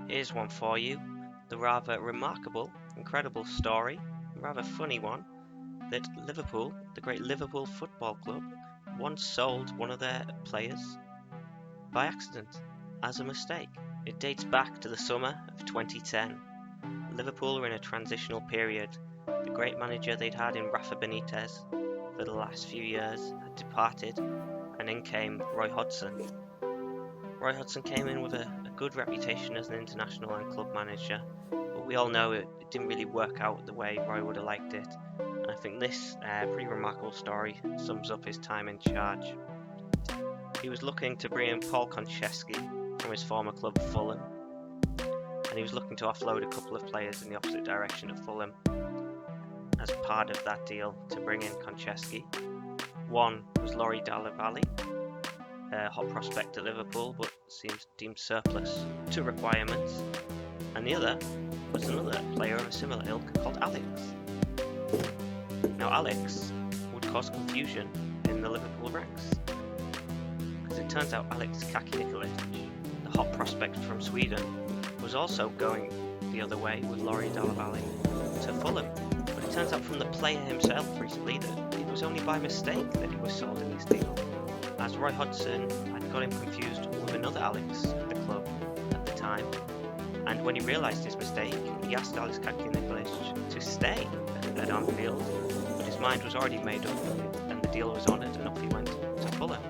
Here's one for you, the rather remarkable, incredible story, rather funny one, that Liverpool, the great Liverpool Football Club, once sold one of their players by accident, as a mistake. It dates back to the summer of 2010. Liverpool were in a transitional period. The great manager they'd had in Rafa Benitez for the last few years had departed, and in came Roy Hodgson. Roy Hodgson came in with a good reputation as an international and club manager, but we all know it didn't really work out the way Roy would have liked it, and I think this pretty remarkable story sums up his time in charge. He was looking to bring in Paul Konchesky from his former club Fulham, and he was looking to offload a couple of players in the opposite direction of Fulham as part of that deal to bring in Konchesky. One was Laurie Delavalli, a hot prospect at Liverpool but seems deemed surplus to requirements, and the other was another player of a similar ilk called Alex. Now Alex would cause confusion in the Liverpool ranks, because it turns out Alex Kaki-Nikolic, the hot prospect from Sweden, was also going the other way with Laurie Delavalli to Fulham. But it turns out from the player himself recently that it was only by mistake that he was sold in this deal, as Roy Hodgson had got him confused with another Alex at the club at the time, and when he realised his mistake, he asked Alex Kaki-Nikolic to stay at Anfield, but his mind was already made up and the deal was honoured, and off he went to Fulham.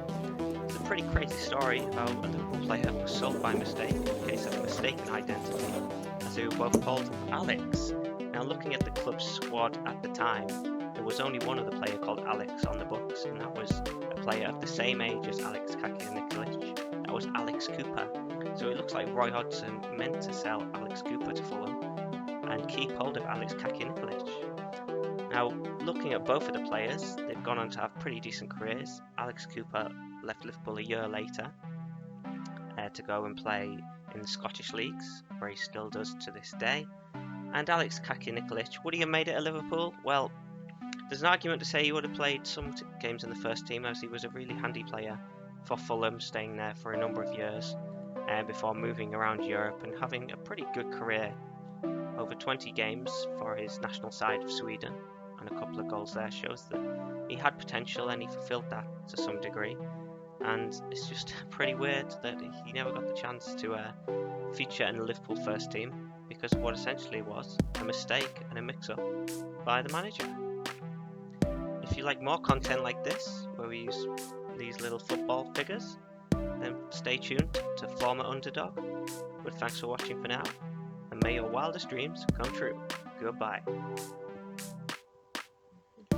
It's a pretty crazy story about a Liverpool player who was sold by mistake, in the case of mistaken identity, as they were both called Alex. Now, looking at the club's squad at the time, there was only one other player called Alex on the books, and that was a player of the same age as Alex Kaki-Nikolic. That was Alex Cooper. So it looks like Roy Hodgson meant to sell Alex Cooper to Fulham and keep hold of Alex Kaki-Nikolic. Now, looking at both of the players, they've gone on to have pretty decent careers. Alex Cooper left Liverpool a year later to go and play in the Scottish leagues, where he still does to this day. And Alex Kaki-Nikolic, would he have made it at Liverpool? Well, there's an argument to say he would have played some games in the first team, as he was a really handy player for Fulham, staying there for a number of years before moving around Europe and having a pretty good career. Over 20 games for his national side of Sweden, and a couple of goals there shows that he had potential, and he fulfilled that to some degree. And it's just pretty weird that he never got the chance to feature in the Liverpool first team because of what essentially was a mistake and a mix-up by the manager. If you like more content like this, where we use these little football figures, then stay tuned to Former Underdog. But thanks for watching for now, and may your wildest dreams come true. Goodbye.